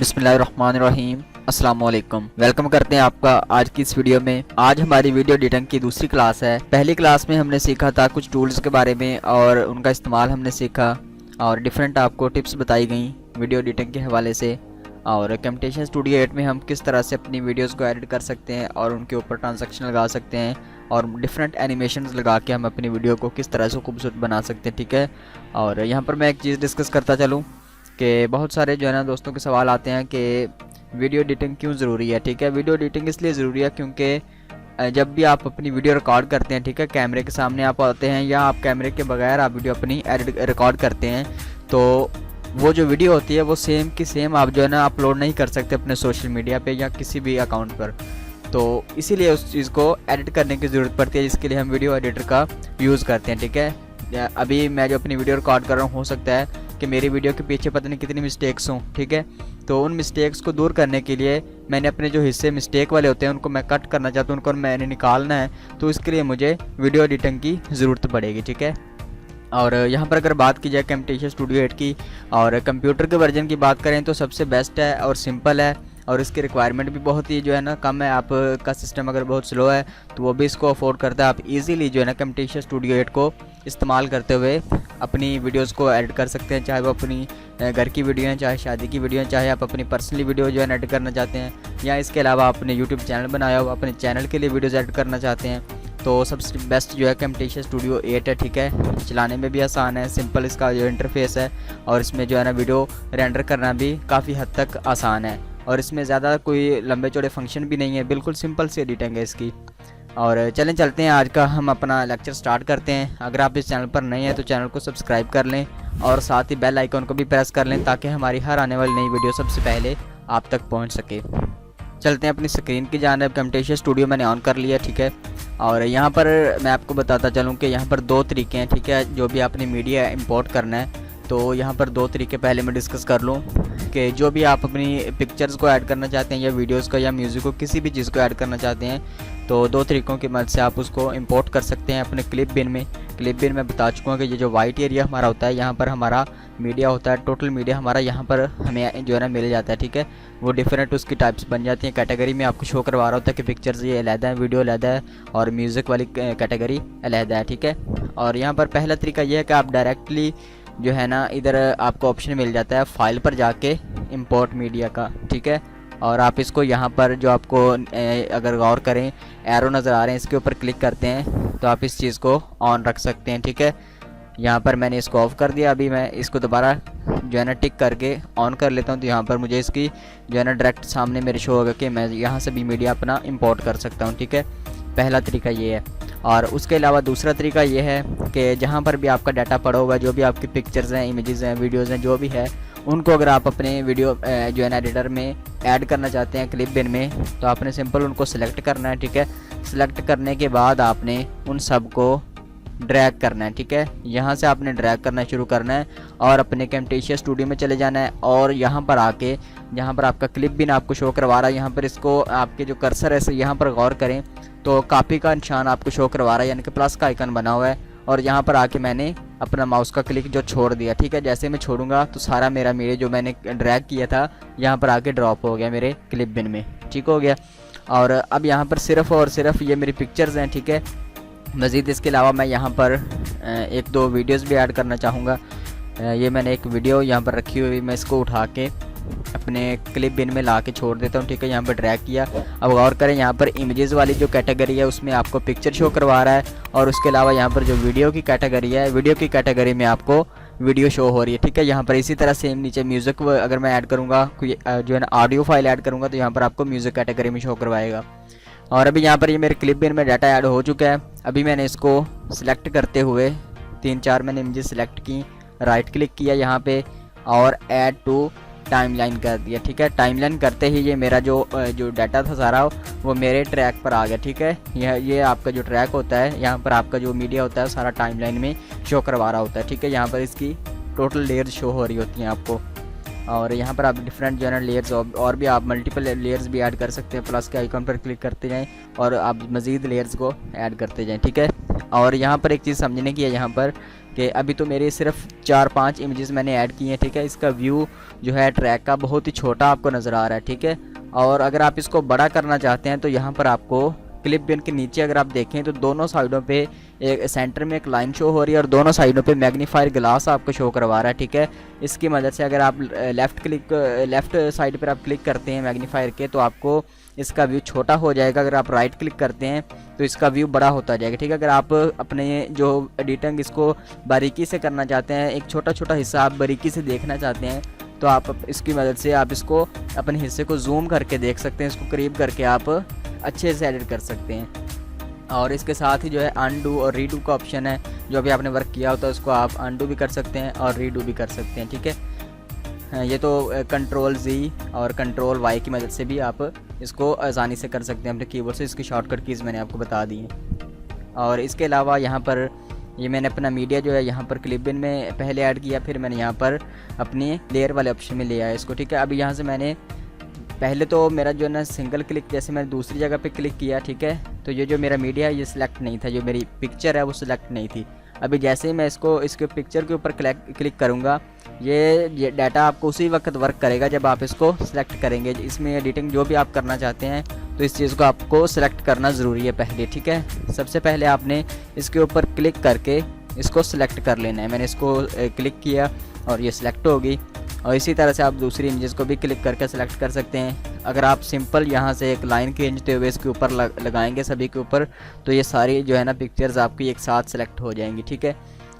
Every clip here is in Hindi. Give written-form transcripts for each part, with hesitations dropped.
बिस्मिल्लाहिर्रहमानिर्रहीम। अस्सलाम वालेकुम। वेलकम करते हैं आपका आज की इस वीडियो में। आज हमारी वीडियो एडिटिंग की दूसरी क्लास है। पहली क्लास में हमने सीखा था कुछ टूल्स के बारे में और उनका इस्तेमाल हमने सीखा और डिफरेंट आपको टिप्स बताई गई वीडियो एडिटिंग के हवाले से। और कैमटेशन स्टूडियो 8 में हम किस तरह से अपनी वीडियोस को एडिट कर सकते हैं और उनके ऊपर ट्रांजैक्शन लगा सकते हैं और डिफरेंट एनिमेशंस लगा के हम अपनी वीडियो को किस तरह से खूबसूरत बना सकते हैं। ठीक है, और यहाँ पर मैं एक चीज़ डिस्कस करता चलूँ कि बहुत सारे जो है ना दोस्तों के सवाल आते हैं कि वीडियो एडिटिंग क्यों ज़रूरी है। ठीक है, वीडियो एडिटिंग इसलिए ज़रूरी है क्योंकि जब भी आप अपनी वीडियो रिकॉर्ड करते हैं, ठीक है, कैमरे के सामने आप आते हैं या आप कैमरे के बगैर आप वीडियो अपनी रिकॉर्ड करते हैं, तो वो जो वीडियो होती है वो सेम की सेम आप जो है ना अपलोड नहीं कर सकते अपने सोशल मीडिया पे या किसी भी अकाउंट पर। तो इसीलिए उस चीज़ को एडिट करने की ज़रूरत पड़ती है, जिसके लिए हम वीडियो एडिटर का यूज़ करते हैं। ठीक है, अभी मैं जो अपनी वीडियो रिकॉर्ड कर रहा हूँ, हो सकता है कि मेरी वीडियो के पीछे पता नहीं कितनी मिस्टेक्स हों। ठीक है, तो उन मिस्टेक्स को दूर करने के लिए मैंने अपने जो हिस्से मिस्टेक वाले होते हैं उनको मैं कट करना चाहता हूँ, उनको मैंने निकालना है, तो इसके लिए मुझे वीडियो एडिटिंग की ज़रूरत पड़ेगी। ठीक है, और यहाँ पर अगर बात की जाए कैमटेशन स्टूडियो 8 की और कंप्यूटर के वर्जन की बात करें तो सबसे बेस्ट है और सिंपल है और इसकी रिक्वायरमेंट भी बहुत ही जो है ना कम है। आपका सिस्टम अगर बहुत स्लो है तो वो भी इसको अफोर्ड करता है। आप इजीली जो है ना कैमटेशन स्टूडियो 8 को इस्तेमाल करते हुए अपनी वीडियोस को एडिट कर सकते हैं, चाहे वो अपनी घर की वीडियो हैं, चाहे शादी की वीडियो हैं, चाहे आप अपनी पर्सनली वीडियो जो है एडिट करना चाहते हैं, या इसके अलावा आपने यूट्यूब चैनल बनाया हो अपने चैनल के लिए वीडियोज़ एडिट करना चाहते हैं, तो सबसे बेस्ट जो है कैमटेशन स्टूडियो 8 है। ठीक है, चलाने में भी आसान है, सिंपल इसका जो इंटरफेस है और इसमें जो है ना वीडियो रेंडर करना भी काफ़ी हद तक आसान है और इसमें ज़्यादा कोई लंबे चौड़े फंक्शन भी नहीं है, बिल्कुल सिंपल सी एडिटिंग है इसकी। और चलते हैं आज का हम अपना लेक्चर स्टार्ट करते हैं। अगर आप इस चैनल पर नए हैं तो चैनल को सब्सक्राइब कर लें और साथ ही बेल आइकन को भी प्रेस कर लें ताकि हमारी हर आने वाली नई वीडियो सबसे पहले आप तक पहुँच सके। चलते हैं अपनी स्क्रीन की जानिब। कैमटेशन स्टूडियो मैंने ऑन कर लिया। ठीक है, और यहाँ पर मैं आपको बताता चलूँ कि यहाँ पर दो तरीके हैं। ठीक है, जो भी आपने मीडिया इंपोर्ट करना है तो यहाँ पर दो तरीके पहले मैं डिस्कस कर लूँ कि जो भी आप अपनी पिक्चर्स को ऐड करना चाहते हैं या वीडियोस को या म्यूज़िक को किसी भी चीज़ को ऐड करना चाहते हैं तो दो तरीक़ों की मदद से आप उसको इंपोर्ट कर सकते हैं अपने क्लिप बिन में। क्लिप बिन में बता चुका हूँ कि ये जो वाइट एरिया हमारा होता है यहाँ पर हमारा मीडिया होता है, टोटल मीडिया हमारा यहाँ पर हमें जो है ना मिल जाता है। ठीक है, वो डिफरेंट उसकी टाइप्स बन जाती हैं, कैटेगरी में आपको शो करवा रहा होता है कि पिक्चर्स ये अलहदा है, वीडियो अलहदा है और म्यूज़िक वाली कैटेगरी अलहदा है। ठीक है, और यहाँ पर पहला तरीका ये है कि आप डायरेक्टली जो है ना इधर आपको ऑप्शन मिल जाता है फाइल पर जाके इंपोर्ट मीडिया का। ठीक है, और आप इसको यहाँ पर जो आपको अगर गौर करें एरो नज़र आ रहे हैं, इसके ऊपर क्लिक करते हैं तो आप इस चीज़ को ऑन रख सकते हैं। ठीक है, यहाँ पर मैंने इसको ऑफ़ कर दिया। अभी मैं इसको दोबारा जो है ना टिक करके ऑन कर लेता हूँ तो यहाँ पर मुझे इसकी जो है ना डायरेक्ट सामने मेरे शो होगा कि मैं यहाँ से भी मीडिया अपना इंपोर्ट कर सकता हूँ। ठीक है, पहला तरीका ये है। और उसके अलावा दूसरा तरीका ये है कि जहाँ पर भी आपका डाटा पड़ा होगा, जो भी आपकी पिक्चर्स हैं, इमेजेस हैं, वीडियोज़ हैं, जो भी है, उनको अगर आप अपने वीडियो जो है ना एडिटर में ऐड करना चाहते हैं क्लिप बिन में तो आपने सिंपल उनको सिलेक्ट करना है। ठीक है, सिलेक्ट करने के बाद आपने उन सब को ड्रैग करना है। ठीक है, यहाँ से आपने ड्रैग करना शुरू करना है और अपने कैमटेशन स्टूडियो में चले जाना है और यहाँ पर आके जहाँ पर आपका क्लिप बिन आपको शो करवा रहा है, यहाँ पर इसको आपके जो कर्सर है यहाँ पर गौर करें तो कॉपी का निशान आपको शो करवा रहा है, यानी कि प्लस का आइकन बना हुआ है और यहाँ पर आके मैंने अपना माउस का क्लिक जो छोड़ दिया। ठीक है, जैसे मैं छोड़ूंगा तो सारा मेरे जो मैंने ड्रैग किया था यहाँ पर आके ड्रॉप हो गया मेरे क्लिप बिन में। ठीक हो गया, और अब यहाँ पर सिर्फ़ और सिर्फ ये मेरी पिक्चर्स हैं। ठीक है, मज़ीद इसके अलावा मैं यहाँ पर एक दो वीडियोस भी ऐड करना चाहूँगा। ये मैंने एक वीडियो यहाँ पर रखी हुई, मैं इसको उठा के अपने क्लिप बिन में ला के छोड़ देता हूँ। ठीक है, यहाँ पर ड्रैग किया। अब गौर करें यहाँ पर इमेजेस वाली जो कैटेगरी है उसमें आपको पिक्चर शो करवा रहा है और उसके अलावा यहाँ पर जो वीडियो की कैटेगरी है, वीडियो की कैटेगरी में आपको वीडियो शो हो रही है। ठीक है, यहाँ पर इसी तरह सेम नीचे म्यूज़िक अगर मैं ऐड करूँगा, कोई जो है ना ऑडियो फाइल ऐड करूँगा तो यहाँ पर आपको म्यूज़िक कैटेगरी में शो करवाएगा। और अभी यहाँ पर ये मेरे क्लिप बिन में डाटा ऐड हो चुका है। अभी मैंने इसको सिलेक्ट करते हुए 3-4 मैंने इमेजेस सिलेक्ट की, राइट क्लिक किया यहाँ पे और ऐड टू टाइमलाइन कर दिया। ठीक है, टाइमलाइन करते ही ये मेरा जो डाटा था सारा वो मेरे ट्रैक पर आ गया। ठीक है, ये आपका जो ट्रैक होता है यहाँ पर आपका जो मीडिया होता है सारा टाइमलाइन में शो करवा रहा होता है। ठीक है, यहाँ पर इसकी टोटल लेयर्स शो हो रही होती हैं आपको और यहाँ पर आप डिफरेंट जो है ना लेयर्स और भी आप मल्टीपल लेयर्स भी ऐड कर सकते हैं। प्लस के आइकन पर क्लिक करते जाएं और आप मज़ीद लेयर्स को ऐड करते जाएं। ठीक है, और यहाँ पर एक चीज़ समझने की है, यहाँ पर कि अभी तो मेरे सिर्फ 4-5 इमेजेस मैंने ऐड किए हैं, ठीक है। इसका व्यू जो है ट्रैक का बहुत ही छोटा आपको नज़र आ रहा है, ठीक है। और अगर आप इसको बड़ा करना चाहते हैं तो यहाँ पर आपको क्लिप बिन के नीचे अगर आप देखें तो दोनों साइडों पे एक सेंटर में एक लाइन शो हो रही है और दोनों साइडों पे मैग्नीफायर ग्लास आपको शो करवा रहा है, ठीक है। इसकी मदद से अगर आप लेफ़्ट साइड पर आप क्लिक करते हैं मैग्नीफायर के तो आपको इसका व्यू छोटा हो जाएगा। अगर आप राइट क्लिक करते हैं तो इसका व्यू बड़ा होता जाएगा, ठीक है। अगर आप अपने जो एडिटिंग इसको बारीकी से करना चाहते हैं, एक छोटा छोटा हिस्सा आप बारीकी से देखना चाहते हैं, तो आप इसकी मदद से आप इसको अपने हिस्से को जूम करके देख सकते हैं, इसको करीब करके आप अच्छे से एडिट कर सकते हैं। और इसके साथ ही जो है अनडू और रीडू का ऑप्शन है, जो अभी आपने वर्क किया होता है उसको आप अनडू भी कर सकते हैं और रीडू भी कर सकते हैं, ठीक है। ये तो कंट्रोल जी और कंट्रोल वाई की मदद से भी आप इसको आसानी से कर सकते हैं अपने कीबोर्ड से। इसकी शॉर्टकट कीज़ मैंने आपको बता दी हैं। और इसके अलावा यहाँ पर ये मैंने अपना मीडिया जो है यहाँ पर क्लिप बिन में पहले ऐड किया, फिर मैंने यहाँ पर अपने लेयर वाले ऑप्शन में ले आया इसको, ठीक है। अभी यहाँ से मैंने पहले तो मेरा जो है ना सिंगल क्लिक, जैसे मैंने दूसरी जगह पे क्लिक किया, ठीक है, तो ये जो मेरा मीडिया है ये सिलेक्ट नहीं था, जो मेरी पिक्चर है वो सिलेक्ट नहीं थी। अभी जैसे ही मैं इसके पिक्चर के ऊपर क्लिक करूँगा, ये डाटा आपको उसी वक्त वर्क करेगा जब आप इसको सिलेक्ट करेंगे। इसमें एडिटिंग जो भी आप करना चाहते हैं तो इस चीज़ को आपको सिलेक्ट करना ज़रूरी है पहले, ठीक है। सबसे पहले आपने इसके ऊपर क्लिक करके इसको सिलेक्ट कर लेना है। मैंने इसको क्लिक किया और ये सिलेक्ट होगी। और इसी तरह से आप दूसरी इमेजेस को भी क्लिक करके सिलेक्ट कर सकते हैं। अगर आप सिंपल यहाँ से एक लाइन खींचते हुए इसके ऊपर लगाएंगे सभी के ऊपर, तो ये सारी जो है ना पिक्चर्स आपकी एक साथ सेलेक्ट हो जाएंगी, ठीक है।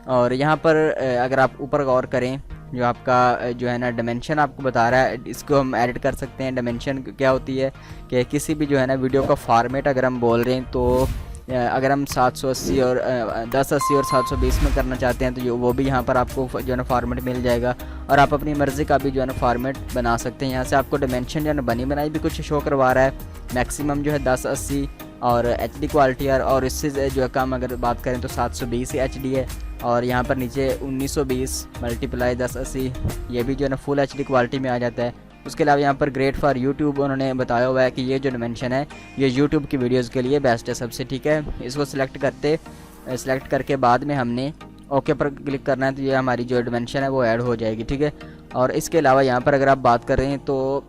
और यहाँ पर अगर आप ऊपर गौर करें, जो आपका जो है ना डायमेंशन आपको बता रहा है, इसको हम एडिट कर सकते हैं। डायमेंशन क्या होती है कि किसी भी जो है ना वीडियो का फॉर्मेट अगर हम बोल रहे हैं, तो अगर हम 780 और 1080 और 720 में करना चाहते हैं तो वो भी यहाँ पर आपको जो है ना फॉर्मेट मिल जाएगा। और आप अपनी मर्ज़ी का भी जो है ना फॉर्मेट बना सकते हैं। यहाँ से आपको डायमेंशन जो है ना बनी बनाई भी कुछ शो करवा रहा है। मैक्सिमम जो है 1080 और HD क्वालिटी है, और इससे जो है कम अगर बात करें तो 720 HD है। और यहाँ पर नीचे 1920 मल्टीप्लाई 1080 ये भी जो है ना फुल HD क्वालिटी में आ जाता है। उसके अलावा यहाँ पर ग्रेट फॉर यूट्यूब उन्होंने बताया हुआ है कि ये जो डायमेंशन है ये यूट्यूब की वीडियोस के लिए बेस्ट है सबसे, ठीक है। इसको सिलेक्ट करके बाद में हमने ओके पर क्लिक करना है, तो ये हमारी जो डायमेंशन है वो ऐड हो जाएगी, ठीक है। और इसके अलावा यहाँ पर अगर आप बात कर रहे हैं तो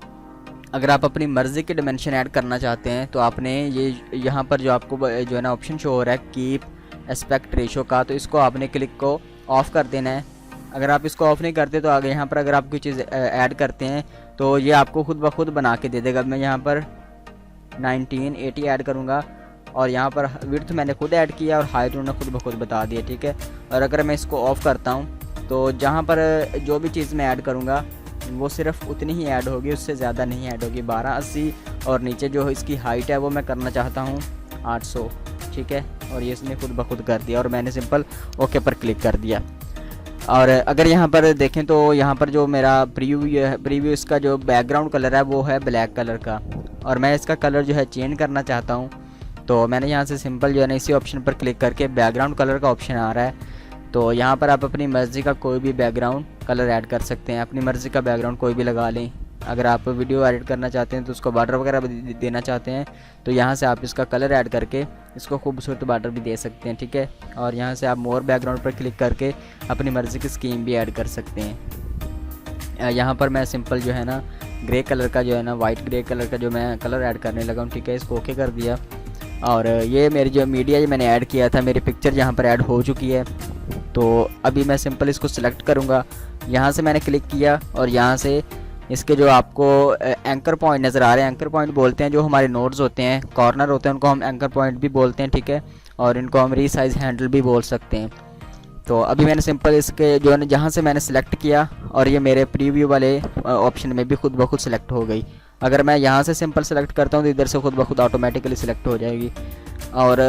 अगर आप अपनी मर्ज़ी की डायमेंशन ऐड करना चाहते हैं तो आपने ये यहाँ पर जो आपको जो है ना ऑप्शन शो हो रहा है कीप एस्पेक्ट रेशो का, तो इसको आपने क्लिक को ऑफ़ कर देना है। अगर आप इसको ऑफ़ नहीं करते तो आगे यहाँ पर अगर आप कोई चीज़ ऐड करते हैं तो ये आपको खुद ब खुद बना के दे देगा। मैं यहाँ पर 1980 ऐड करूँगा और यहाँ पर विड्थ मैंने खुद ऐड किया और हाइट उन्होंने खुद ब खुद बता दिया, ठीक है। और अगर मैं इसको ऑफ़ करता हूँ तो जहाँ पर जो भी चीज़ मैं ऐड करूँगा वो सिर्फ उतनी ही ऐड होगी, उससे ज़्यादा नहीं ऐड होगी। 1280 और नीचे जो इसकी हाइट है वो मैं करना चाहता हूँ 800, ठीक है। और ये इसने खुद ब खुद कर दिया और मैंने सिंपल ओके पर क्लिक कर दिया। और अगर यहाँ पर देखें तो यहाँ पर जो मेरा प्रीव्यू इसका जो बैकग्राउंड कलर है वो है ब्लैक कलर का, और मैं इसका कलर जो है चेंज करना चाहता हूँ। तो मैंने यहाँ से सिंपल जो है ना इसी ऑप्शन पर क्लिक करके बैकग्राउंड कलर का ऑप्शन आ रहा है, तो यहाँ पर आप अपनी मर्ज़ी का कोई भी बैकग्राउंड कलर ऐड कर सकते हैं। अपनी मर्ज़ी का बैकग्राउंड कोई भी लगा लें। अगर आप वीडियो एडिट करना चाहते हैं तो उसको बॉर्डर वगैरह भी देना चाहते हैं तो यहाँ से आप इसका कलर ऐड करके इसको खूबसूरत बॉर्डर भी दे सकते हैं, ठीक है। और यहाँ से आप मोर बैकग्राउंड पर क्लिक करके अपनी मर्ज़ी की स्कीम भी ऐड कर सकते हैं। यहाँ पर मैं सिंपल जो है ना ग्रे कलर का जो है ना वाइट ग्रे कलर का जो मैं कलर ऐड करने लगा हूँ, ठीक है। इसको ओके कर दिया और ये मेरी जो मीडिया जो मैंने ऐड किया था, मेरी पिक्चर यहाँ पर ऐड हो चुकी है। तो अभी मैं सिंपल इसको सिलेक्ट करूँगा। यहाँ से मैंने क्लिक किया और यहाँ से इसके जो आपको एंकर पॉइंट नज़र आ रहे हैं, एंकर पॉइंट बोलते हैं जो हमारे नोड्स होते हैं, कॉर्नर होते हैं, उनको हम एंकर पॉइंट भी बोलते हैं, ठीक है। और इनको हम रीसाइज हैंडल भी बोल सकते हैं। तो अभी मैंने सिंपल इसके जो है जहाँ से मैंने सिलेक्ट किया और ये मेरे प्रीव्यू वाले ऑप्शन में भी खुद ब खुद सिलेक्ट हो गई। अगर मैं यहाँ से सिंपल सेलेक्ट करता हूँ तो इधर से खुद ब खुद ऑटोमेटिकली सिलेक्ट हो जाएगी। और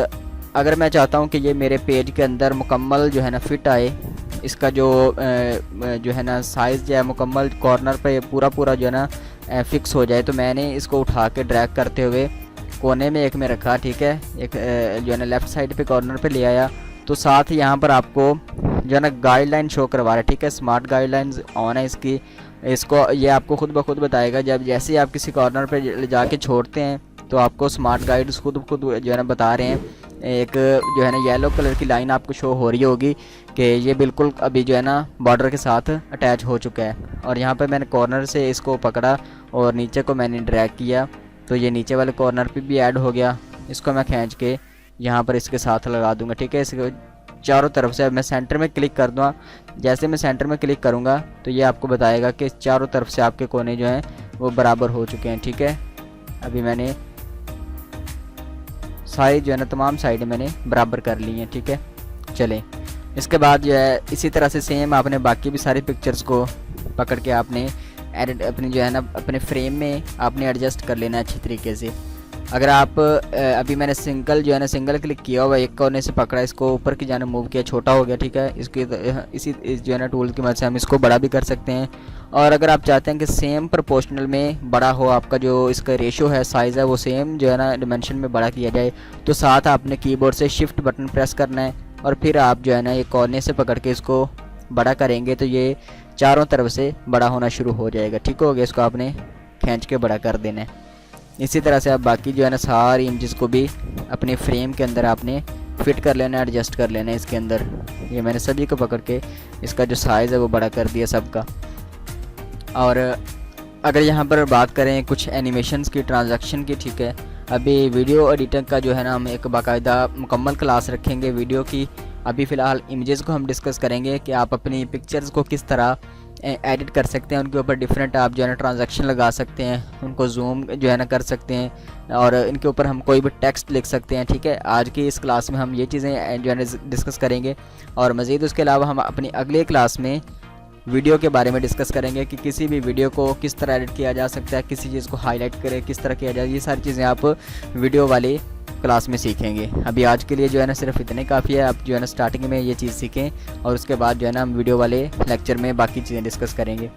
अगर मैं चाहता हूँ कि ये मेरे पेज के अंदर मुकम्मल जो है ना फिट आए, इसका जो है ना साइज़ जो है मुकम्मल कॉर्नर पे पूरा जो है ना फिक्स हो जाए, तो मैंने इसको उठा के ड्रैग करते हुए कोने में एक में रखा, ठीक है। एक जो है ना लेफ़्ट साइड पे कॉर्नर पे ले आया, तो साथ ही यहाँ पर आपको जो है ना गाइडलाइन शो करवा रहा है, ठीक है। स्मार्ट गाइडलाइंस ऑन है इसकी, इसको ये आपको खुद ब खुद बताएगा। जब जैसे ही आप किसी कॉर्नर पे जाके छोड़ते हैं तो आपको स्मार्ट गाइड्स खुद जो है ना बता रहे हैं एक जो है ना येलो कलर की लाइन आपको शो हो रही होगी कि ये बिल्कुल अभी जो है ना बॉर्डर के साथ अटैच हो चुका है। और यहाँ पर मैंने कॉर्नर से इसको पकड़ा और नीचे को मैंने ड्रैग किया तो ये नीचे वाले कॉर्नर पे भी ऐड हो गया। इसको मैं खींच के यहाँ पर इसके साथ लगा दूंगा, ठीक है। इसको चारों तरफ से मैं सेंटर में क्लिक कर दूँगा। जैसे मैं सेंटर में क्लिक करूँगा तो ये आपको बताएगा कि चारों तरफ से आपके कोने जो हैं वो बराबर हो चुके हैं, ठीक है। अभी मैंने सारी जो है ना तमाम साइड मैंने बराबर कर ली हैं, ठीक है। चलें, इसके बाद जो है इसी तरह से सेम आपने बाकी भी सारी पिक्चर्स को पकड़ के आपने एडिट अपनी जो है ना अपने फ्रेम में आपने एडजस्ट कर लेना अच्छी तरीके से। अगर आप अभी मैंने सिंगल क्लिक किया हुआ, एक कोने से पकड़ा, इसको ऊपर की जाने मूव किया, छोटा हो गया, ठीक है। इस जो है ना टूल की मदद से हम इसको बड़ा भी कर सकते हैं। और अगर आप चाहते हैं कि सेम प्रोपोर्शनल में बड़ा हो, आपका जो इसका रेशो है, साइज़ है, वो सेम जो है ना डिमेंशन में बड़ा किया जाए, तो साथ आपने कीबोर्ड से शिफ्ट बटन प्रेस करना है और फिर आप जो है ना ये कोने से पकड़ के इसको बड़ा करेंगे तो ये चारों तरफ से बड़ा होना शुरू हो जाएगा, ठीक हो गया। इसको आपने खींच के बड़ा कर देना है। इसी तरह से आप बाकी जो है ना सारी इमेजेस को भी अपने फ्रेम के अंदर आपने फिट कर लेना है, एडजस्ट कर लेना है इसके अंदर। ये मैंने सभी को पकड़ के इसका जो साइज़ है वो बड़ा कर दिया सबका। और अगर यहाँ पर बात करें कुछ एनिमेशंस की, ट्रांजैक्शन की, ठीक है। अभी वीडियो एडिटिंग का जो है ना हम एक बाकायदा मुकम्मल क्लास रखेंगे वीडियो की। अभी फ़िलहाल इमेजेस को हम डिस्कस करेंगे कि आप अपनी पिक्चर्स को किस तरह एडिट कर सकते हैं। उनके ऊपर डिफरेंट आप जो है ना ट्रांजैक्शन लगा सकते हैं, उनको जूम जो है ना कर सकते हैं और इनके ऊपर हम कोई भी टेक्स्ट लिख सकते हैं, ठीक है। आज की इस क्लास में हम ये चीज़ें जो है ना डिस्कस करेंगे। और मज़ीद उसके अलावा हम अपनी अगले क्लास में वीडियो के बारे में डिस्कस करेंगे कि किसी भी वीडियो को किस तरह एडिट किया जा सकता है, किसी चीज़ को हाईलाइट करें किस तरह किया जाए। ये सारी चीज़ें आप वीडियो वाले क्लास में सीखेंगे। अभी आज के लिए जो है ना सिर्फ इतने काफ़ी है। आप जो है ना स्टार्टिंग में ये चीज़ सीखें और उसके बाद जो है ना हम वीडियो वाले लेक्चर में बाकी चीज़ें डिस्कस करेंगे।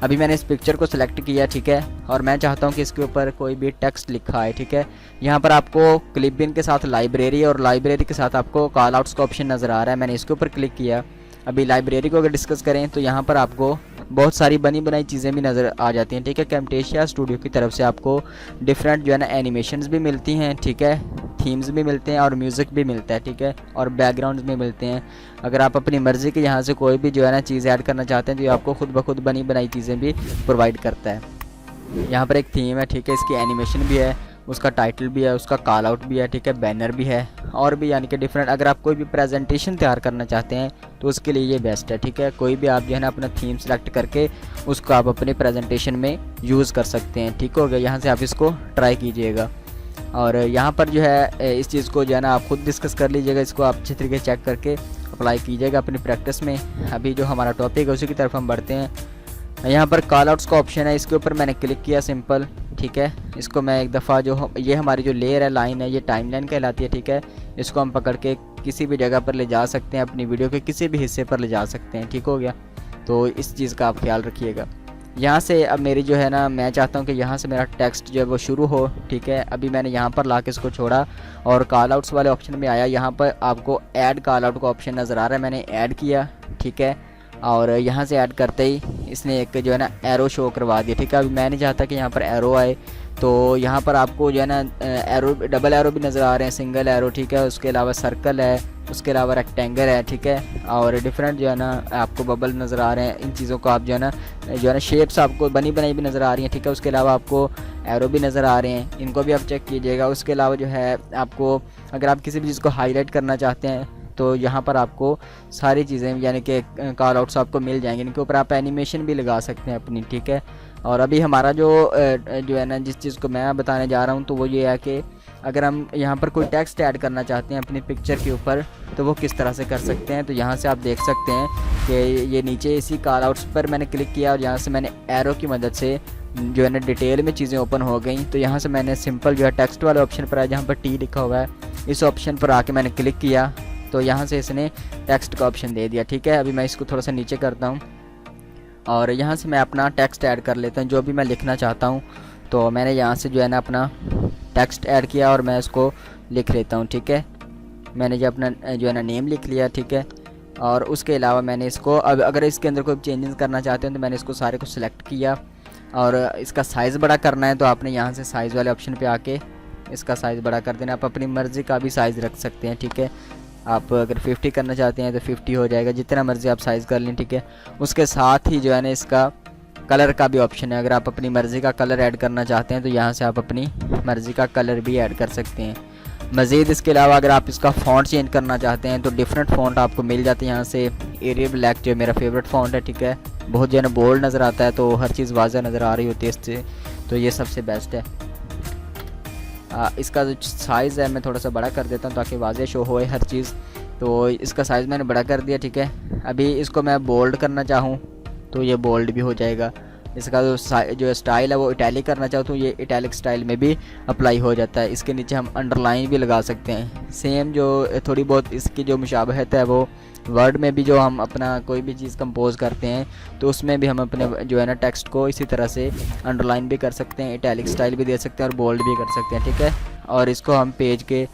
अभी मैंने इस पिक्चर को सिलेक्ट किया, ठीक है, और मैं चाहता हूँ कि इसके ऊपर कोई भी टेक्स्ट लिखा है, ठीक है। यहाँ पर आपको क्लिपबिन के साथ लाइब्रेरी और लाइब्रेरी के साथ आपको कॉल आउट्स का ऑप्शन नज़र आ रहा है। मैंने इसके ऊपर क्लिक किया। अभी लाइब्रेरी को अगर डिस्कस करें तो यहाँ पर आपको बहुत सारी बनी बनाई चीज़ें भी नज़र आ जाती हैं, ठीक है। कैमटेशिया स्टूडियो की तरफ से आपको डिफरेंट जो है ना एनिमेशंस भी मिलती हैं, ठीक है, थीम्स भी मिलते हैं और म्यूज़िक भी मिलता है, ठीक है, और बैकग्राउंड्स भी मिलते हैं। अगर आप अपनी मर्ज़ी के यहाँ से कोई भी जो है ना चीज़ ऐड करना चाहते हैं तो ये आपको खुद ब खुद बनी बनाई चीज़ें भी प्रोवाइड करता है। यहाँ पर एक थीम है, ठीक है, इसकी एनिमेशन भी है, उसका टाइटल भी है, उसका कॉल आउट भी है, ठीक है, बैनर भी है और भी यानी कि डिफरेंट। अगर आप कोई भी प्रेजेंटेशन तैयार करना चाहते हैं तो उसके लिए ये बेस्ट है, ठीक है। कोई भी आप जो है ना अपना थीम सेलेक्ट करके उसको आप अपने प्रेजेंटेशन में यूज़ कर सकते हैं, ठीक हो गया। यहाँ से आप इसको ट्राई कीजिएगा और यहाँ पर जो है इस चीज़ को जो है ना आप खुद डिस्कस कर लीजिएगा। इसको आप अच्छे तरीके से चेक करके अप्लाई कीजिएगा अपनी प्रैक्टिस में। अभी जो हमारा टॉपिक है उसी की तरफ हम बढ़ते हैं। यहाँ पर कॉल आउट्स का ऑप्शन है, इसके ऊपर मैंने क्लिक किया सिंपल, ठीक है। इसको मैं एक दफ़ा जो ये हमारी जो लेयर है, लाइन है, ये टाइमलाइन कहलाती है, ठीक है। इसको हम पकड़ के किसी भी जगह पर ले जा सकते हैं, अपनी वीडियो के किसी भी हिस्से पर ले जा सकते हैं, ठीक हो गया। तो इस चीज़ का आप ख्याल रखिएगा। यहाँ से अब मेरी जो है ना मैं चाहता हूँ कि यहाँ से मेरा टेक्स्ट जो है वो शुरू हो, ठीक है। अभी मैंने यहाँ पर ला के इसको छोड़ा और कॉल आउट्स वाले ऑप्शन में आया। यहाँ पर आपको ऐड कॉल आउट का ऑप्शन नज़र आ रहा है, मैंने ऐड किया, ठीक है। और यहाँ से ऐड करते ही इसने एक जो है ना एरो शो करवा दिया, ठीक है। अभी मैं नहीं चाहता कि यहाँ पर एरो आए, तो यहाँ पर आपको जो है ना एरो, डबल एरो भी नज़र आ रहे हैं, सिंगल एरो, ठीक है। उसके अलावा सर्कल है, उसके अलावा रेक्टेंगल है, ठीक है, और डिफरेंट जो है ना आपको बबल नज़र आ रहे हैं। इन चीज़ों को आप जो है ना शेप्स आपको बनी बनाई भी नज़र आ रही हैं, ठीक है। उसके अलावा आपको एरो भी नज़र आ रहे हैं, इनको भी आप चेक कीजिएगा। उसके अलावा जो है आपको अगर आप किसी भी चीज़ को हाईलाइट करना चाहते हैं तो यहाँ पर आपको सारी चीज़ें यानी कि कॉल आउट्स आपको मिल जाएंगे। इनके ऊपर आप एनिमेशन भी लगा सकते हैं अपनी, ठीक है। और अभी हमारा जो है ना जिस चीज़ को मैं बताने जा रहा हूँ तो वो ये है कि अगर हम यहाँ पर कोई टेक्स्ट ऐड करना चाहते हैं अपनी पिक्चर के ऊपर तो वो किस तरह से कर सकते हैं। तो यहाँ से आप देख सकते हैं कि ये नीचे इसी कॉल आउट्स पर मैंने क्लिक किया और यहाँ से मैंने एरो की मदद से जो है ना डिटेल में चीज़ें ओपन हो गई। तो यहाँ से मैंने सिंपल जो है टेक्स्ट वाले ऑप्शन पर आया जहाँ पर टी लिखा हुआ है, इस ऑप्शन पर आके मैंने क्लिक किया तो यहाँ से इसने टेक्स्ट का ऑप्शन दे दिया, ठीक है। अभी मैं इसको थोड़ा सा नीचे करता हूँ और यहाँ से मैं अपना टेक्स्ट ऐड कर लेता हूँ जो भी मैं लिखना चाहता हूँ। तो मैंने यहाँ से जो है ना अपना टेक्स्ट ऐड किया और मैं इसको लिख लेता हूँ, ठीक है। मैंने जो अपना जो है ना नेम लिख लिया, ठीक है। और उसके अलावा मैंने इसको अब अगर इसके अंदर कोई चेंजेस करना चाहते हैं तो मैंने इसको सारे को सिलेक्ट किया और इसका साइज़ बड़ा करना है तो आपने यहाँ से साइज़ वाले ऑप्शन पे आके इसका साइज़ बड़ा कर देना। आप अपनी मर्ज़ी का भी साइज़ रख सकते हैं, ठीक है। आप अगर 50 करना चाहते हैं तो 50 हो जाएगा, जितना मर्ज़ी आप साइज़ कर लें, ठीक है। उसके साथ ही जो है ना इसका कलर का भी ऑप्शन है। अगर आप अपनी मर्ज़ी का कलर ऐड करना चाहते हैं तो यहाँ से आप अपनी मर्ज़ी का कलर भी ऐड कर सकते हैं। मज़ीद इसके अलावा अगर आप इसका फ़ॉन्ट चेंज करना चाहते हैं तो डिफरेंट फ़ॉन्ट आपको मिल जाते हैं यहाँ से। एरियल ब्लैक जो मेरा फेवरेट फ़ॉन्ट है, ठीक है, बहुत जो है ना बोल्ड नज़र आता है, तो हर चीज़ वाज़ह नज़र आ रही होती है इससे, तो ये सबसे बेस्ट है। इसका जो साइज़ है मैं थोड़ा सा बड़ा कर देता हूँ ताकि वाज़ह शो होए हर चीज़। तो इसका साइज़ मैंने बड़ा कर दिया, ठीक है। अभी इसको मैं बोल्ड करना चाहूँ तो ये बोल्ड भी हो जाएगा। इसका जो स्टाइल है वो इटैलिक करना चाहता हूँ, ये इटैलिक स्टाइल में भी अप्लाई हो जाता है। इसके नीचे हम अंडरलाइन भी लगा सकते हैं। सेम जो थोड़ी बहुत इसकी जो मुशाबहत है वो वर्ड में भी, जो हम अपना कोई भी चीज़ कंपोज करते हैं तो उसमें भी हम अपने जो है ना टेक्स्ट को इसी तरह से अंडरलाइन भी कर सकते हैं, इटैलिक स्टाइल भी दे सकते हैं और बोल्ड भी कर सकते हैं, ठीक है। और इसको हम पेज के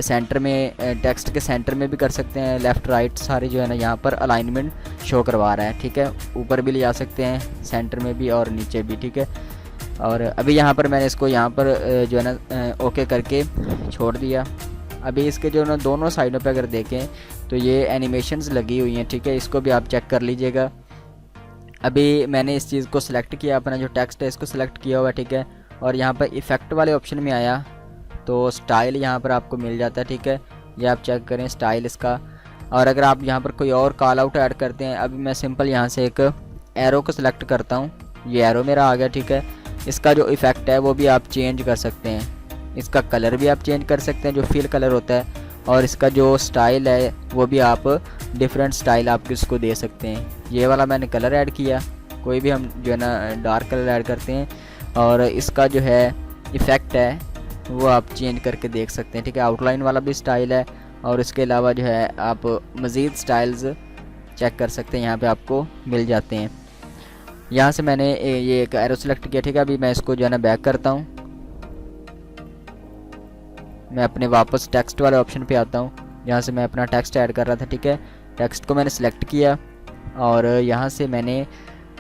सेंटर में, टेक्स्ट के सेंटर में भी कर सकते हैं। लेफ़्ट राइट सारे जो है ना यहाँ पर अलाइनमेंट शो करवा रहा है, ठीक है। ऊपर भी ले जा सकते हैं, सेंटर में भी और नीचे भी, ठीक है। और अभी यहाँ पर मैंने इसको यहाँ पर जो है ना ओके करके छोड़ दिया। अभी इसके जो ना दोनों साइडों पे अगर देखें तो ये एनिमेशंस लगी हुई हैं, ठीक है। इसको भी आप चेक कर लीजिएगा। अभी मैंने इस चीज़ को सिलेक्ट किया, अपना जो टेक्स्ट है इसको सिलेक्ट किया हुआ, ठीक है। और यहाँ पर इफ़ेक्ट वाले ऑप्शन में आया तो स्टाइल यहाँ पर आपको मिल जाता है, ठीक है। ये आप चेक करें स्टाइल इसका। और अगर आप यहाँ पर कोई और कॉल आउट ऐड करते हैं, अभी मैं सिंपल यहाँ से एक एरो को सिलेक्ट करता हूँ, ये एरो मेरा आ गया, ठीक है। इसका जो इफ़ेक्ट है वो भी आप चेंज कर सकते हैं, इसका कलर भी आप चेंज कर सकते हैं जो फिल कलर होता है, और इसका जो स्टाइल है वो भी आप डिफरेंट स्टाइल आप इसको दे सकते हैं। ये वाला मैंने कलर ऐड किया, कोई भी हम जो है ना डार्क कलर ऐड करते हैं, और इसका जो है इफ़ेक्ट है वो आप चेंज करके देख सकते हैं, ठीक है। आउटलाइन वाला भी स्टाइल है, और इसके अलावा जो है आप मज़ीद स्टाइल्स चेक कर सकते हैं, यहाँ पे आपको मिल जाते हैं। यहाँ से मैंने ये एक एरो सेलेक्ट किया, ठीक है। अभी मैं इसको जो है ना बैक करता हूँ, मैं अपने वापस टेक्स्ट वाले ऑप्शन पे आता हूँ। यहाँ से मैं अपना टेक्स्ट ऐड कर रहा था, ठीक है। टेक्स्ट को मैंने सेलेक्ट किया और यहाँ से मैंने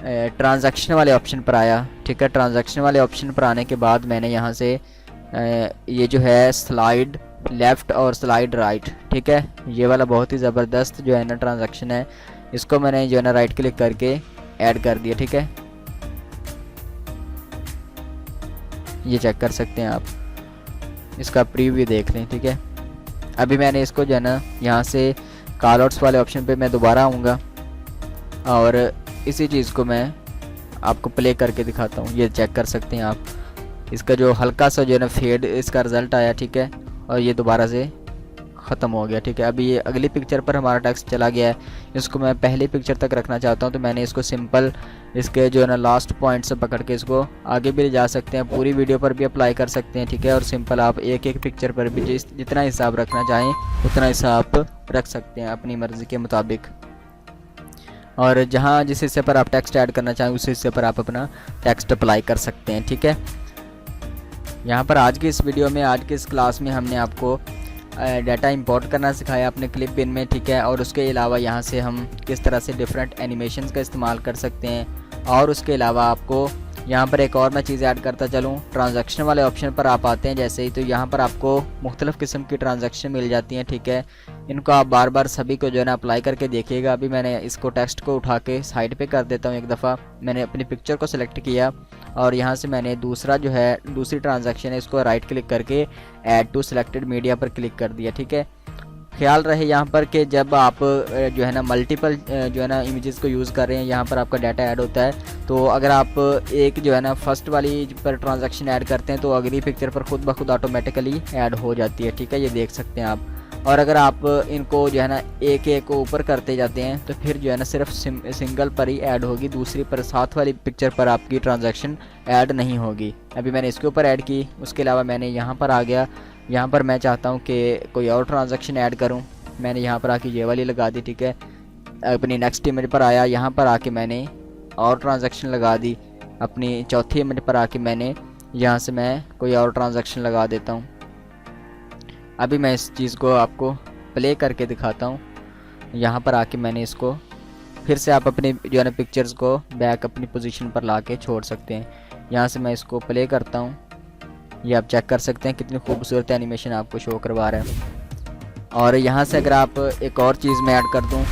ट्रांजैक्शन वाले ऑप्शन पर आया, ठीक है। ट्रांजैक्शन वाले ऑप्शन पर आने के बाद मैंने यहाँ से ये जो है स्लाइड लेफ़्ट और स्लाइड राइट, ठीक है, ये वाला बहुत ही ज़बरदस्त जो है ना ट्रांजैक्शन है, इसको मैंने जो है ना राइट क्लिक करके ऐड कर दिया, ठीक है। ये चेक कर सकते हैं आप, इसका प्रीव्यू देख लें, ठीक है। अभी मैंने इसको जो है ना यहाँ से कॉल आउट्स वाले ऑप्शन पे मैं दोबारा आऊँगा और इसी चीज़ को मैं आपको प्ले करके दिखाता हूँ। ये चेक कर सकते हैं आप, इसका जो हल्का सा जो है ना फेड इसका रिज़ल्ट आया, ठीक है, और ये दोबारा से ख़त्म हो गया, ठीक है। अभी ये अगली पिक्चर पर हमारा टेक्स्ट चला गया है, इसको मैं पहली पिक्चर तक रखना चाहता हूँ, तो मैंने इसको सिंपल इसके जो है ना लास्ट पॉइंट से पकड़ के इसको आगे भी ले जा सकते हैं, पूरी वीडियो पर भी अप्लाई कर सकते हैं, ठीक है। और सिंपल आप एक एक पिक्चर पर भी जितना हिसाब रखना चाहें उतना हिसाब रख सकते हैं अपनी मर्ज़ी के मुताबिक। और जहाँ जिस हिस्से पर आप टेक्स्ट ऐड करना चाहें उस हिस्से पर आप अपना टेक्स्ट अप्लाई कर सकते हैं, ठीक है। यहाँ पर आज की इस वीडियो में, आज की इस क्लास में हमने आपको डाटा इंपोर्ट करना सिखाया अपने क्लिप बिन में, ठीक है। और उसके अलावा यहाँ से हम किस तरह से डिफरेंट एनिमेशंस का इस्तेमाल कर सकते हैं। और उसके अलावा आपको यहाँ पर एक और मैं चीज़ ऐड करता चलूँ, ट्रांजैक्शन वाले ऑप्शन पर आप आते हैं जैसे ही, तो यहाँ पर आपको मुख्तलिफ़ किस्म की ट्रांजैक्शन मिल जाती हैं, ठीक है। इनको आप बार बार सभी को जो है ना अप्लाई करके देखिएगा। अभी मैंने इसको टेक्स्ट को उठा के साइड पे कर देता हूँ एक दफ़ा। मैंने अपनी पिक्चर को सिलेक्ट किया और यहाँ से मैंने दूसरी ट्रांजैक्शन है, इसको राइट क्लिक करके ऐड टू सिलेक्टेड मीडिया पर क्लिक कर दिया, ठीक है। ख्याल रहे यहाँ पर कि जब आप जो है ना मल्टीपल जो है ना इमेजेस को यूज़ कर रहे हैं, यहाँ पर आपका डाटा ऐड होता है, तो अगर आप एक जो है ना फर्स्ट वाली पर ट्रांजैक्शन ऐड करते हैं तो अगली पिक्चर पर खुद ब खुद ऑटोमेटिकली ऐड हो जाती है, ठीक है। ये देख सकते हैं आप। और अगर आप इनको जो है ना एक एक ऊपर करते जाते हैं तो फिर जो है ना सिर्फ सिंगल पर ही ऐड होगी, दूसरी पर साथ वाली पिक्चर पर आपकी ट्रांजैक्शन ऐड नहीं होगी। अभी मैंने इसके ऊपर ऐड की, उसके अलावा मैंने यहाँ पर आ गया, यहाँ पर मैं चाहता हूँ कि कोई और ट्रांजैक्शन ऐड करूँ, मैंने यहाँ पर आके ये वाली लगा दी, ठीक है। अपनी नेक्स्ट इमेज पर आया, यहाँ पर आके मैंने और ट्रांजैक्शन लगा दी। अपनी चौथी इमेज पर आके मैंने यहाँ से मैं कोई और ट्रांजैक्शन लगा देता हूँ। अभी मैं इस चीज़ को आपको प्ले करके दिखाता हूँ। यहाँ पर आके मैंने इसको फिर से आप अपनी जो है ना पिक्चर्स को बैक अपनी पोजीशन पर ला के छोड़ सकते हैं। यहाँ से मैं इसको प्ले करता हूँ। ये आप चेक कर सकते हैं कितनी खूबसूरत एनिमेशन आपको शो करवा रहा है। और यहाँ से अगर आप एक और चीज़ मैं ऐड कर दूँ,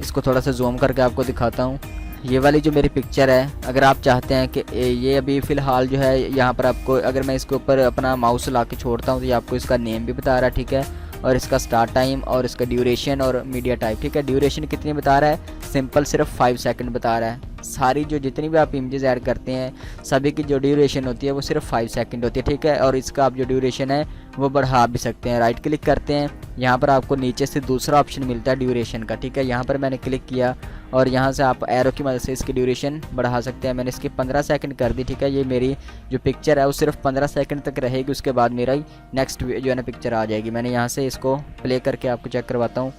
इसको थोड़ा सा जूम करके आपको दिखाता हूँ। ये वाली जो मेरी पिक्चर है, अगर आप चाहते हैं कि ये अभी फ़िलहाल जो है यहाँ पर आपको, अगर मैं इसके ऊपर अपना माउस ला के छोड़ता हूँ तो ये आपको इसका नेम भी बता रहा है, ठीक है, और इसका स्टार्ट टाइम और इसका ड्यूरेशन और मीडिया टाइप, ठीक है। ड्यूरेशन कितनी बता रहा है, सिंपल सिर्फ 5 सेकंड बता रहा है। सारी जो जितनी भी आप इमेजेस ऐड करते हैं सभी की जो ड्यूरेशन होती है वो सिर्फ 5 सेकंड होती है, ठीक है। और इसका आप जो ड्यूरेशन है वो बढ़ा भी सकते हैं। राइट क्लिक करते हैं, यहाँ पर आपको नीचे से दूसरा ऑप्शन मिलता है ड्यूरेशन का, ठीक है। यहाँ पर मैंने क्लिक किया और यहाँ से आप एरो की मदद से इसकी ड्यूरेशन बढ़ा सकते हैं। मैंने इसकी 15 सेकंड कर दी, ठीक है। ये मेरी जो पिक्चर है वो सिर्फ 15 सेकंड तक रहेगी, उसके बाद मेरा नेक्स्ट जो है ना पिक्चर आ जाएगी। मैंने यहाँ से इसको प्ले करके आपको चेक करवाता हूँ।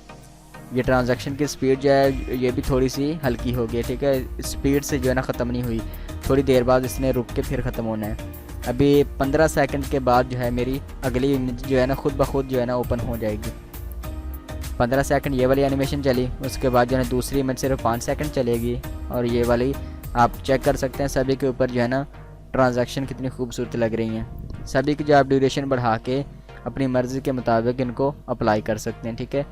ये ट्रांजैक्शन की स्पीड जो है ये भी थोड़ी सी हल्की हो गई, ठीक है। स्पीड से जो है ना ख़त्म नहीं हुई, थोड़ी देर बाद इसने रुक के फिर ख़त्म होना है। अभी 15 सेकंड के बाद जो है मेरी अगली इमेज जो है ना खुद ब खुद जो है ना ओपन हो जाएगी। 15 सेकंड ये वाली एनिमेशन चली, उसके बाद जो है दूसरी इमेज सिर्फ 5 सेकंड चलेगी। और ये वाली आप चेक कर सकते हैं सभी के ऊपर जो है ना ट्रांजैक्शन कितनी खूबसूरत लग रही हैं। सभी की जो आप ड्यूरेशन बढ़ा के अपनी मर्ज़ी के मुताबिक इनको अप्लाई कर सकते हैं, ठीक है।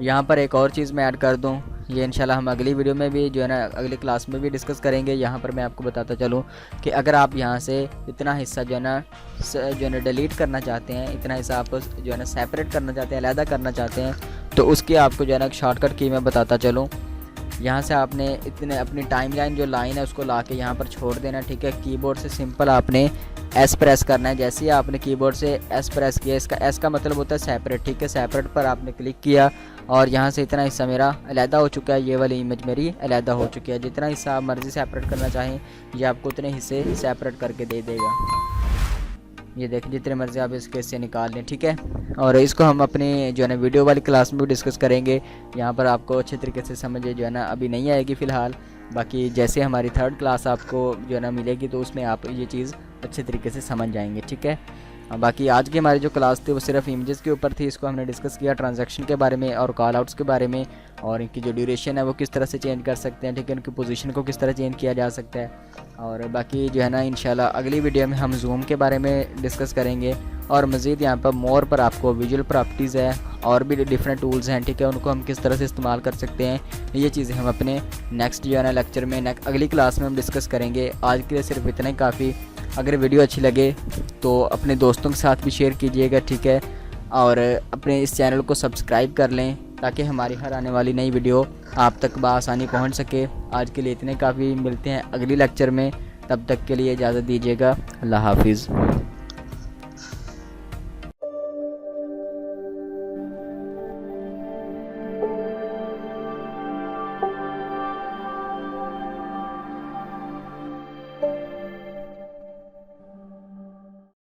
यहाँ पर एक और चीज़ मैं ऐड कर दूँ, ये इंशाल्लाह हम अगली वीडियो में भी जो है ना अगली क्लास में भी डिस्कस करेंगे। यहाँ पर मैं आपको बताता चलूँ कि अगर आप यहाँ से इतना हिस्सा जो है ना डिलीट करना चाहते हैं, इतना हिस्सा आप जो है ना सेपरेट करना चाहते हैं, अलहदा करना चाहते हैं, तो उसकी आपको जो है ना एक शॉर्टकट की मैं बताता चलूँ। यहाँ से आपने इतने अपनी टाइमलाइन जो लाइन है उसको ला के यहाँ पर छोड़ देना, ठीक है। कीबोर्ड से सिंपल आपने एस प्रेस करना है। जैसे ही आपने कीबोर्ड से एस प्रेस किया, इसका एस का मतलब होता है सेपरेट, ठीक है। सेपरेट पर आपने क्लिक किया और यहाँ से इतना हिस्सा मेरा अलहदा हो चुका है। ये वाली इमेज मेरी अलहदा हो चुकी है। जितना हिस्सा आप मर्ज़ी सेपरेट करना चाहें ये आपको उतने हिस्से सेपरेट करके दे देगा। ये देखिए जितने मर्ज़ी आप इसके हिस्से निकाल लें, ठीक है। और इसको हम अपने जो है ना वीडियो वाली क्लास में भी डिस्कस करेंगे। यहाँ पर आपको अच्छे तरीके से समझ जो है ना अभी नहीं आएगी फ़िलहाल, बाकी जैसे हमारी 3rd क्लास आपको जो है ना मिलेगी तो उसमें आप ये चीज़ अच्छे तरीके से समझ जाएंगे, ठीक है। बाकी आज की हमारी जो क्लास थी वो सिर्फ इमेजेस के ऊपर थी। इसको हमने डिस्कस किया ट्रांजैक्शन के बारे में और कॉल आउट्स के बारे में, और इनकी जो ड्यूरेशन है वो किस तरह से चेंज कर सकते हैं, ठीक है। इनकी पोजीशन को किस तरह चेंज किया जा सकता है। और बाकी जो है ना इंशाल्लाह अगली वीडियो में हम जूम के बारे में डिस्कस करेंगे। और मज़ीद यहाँ पर मोर पर आपको विजुअल प्रॉपर्टीज़ है और भी डिफरेंट टूल्स हैं, ठीक है, उनको हम किस तरह से इस्तेमाल कर सकते हैं, ये चीज़ें हम अपने नेक्स्ट जो है ना लेक्चर में अगली क्लास में हम डिस्कस करेंगे। आज के लिए सिर्फ इतना ही काफ़ी। अगर वीडियो अच्छी लगे तो अपने दोस्तों के साथ भी शेयर कीजिएगा, ठीक है। और अपने इस चैनल को सब्सक्राइब कर लें ताकि हमारी हर आने वाली नई वीडियो आप तक बआसानी पहुंच सके। आज के लिए इतने काफ़ी। मिलते हैं अगली लेक्चर में, तब तक के लिए इजाज़त दीजिएगा। अल्लाह हाफिज़।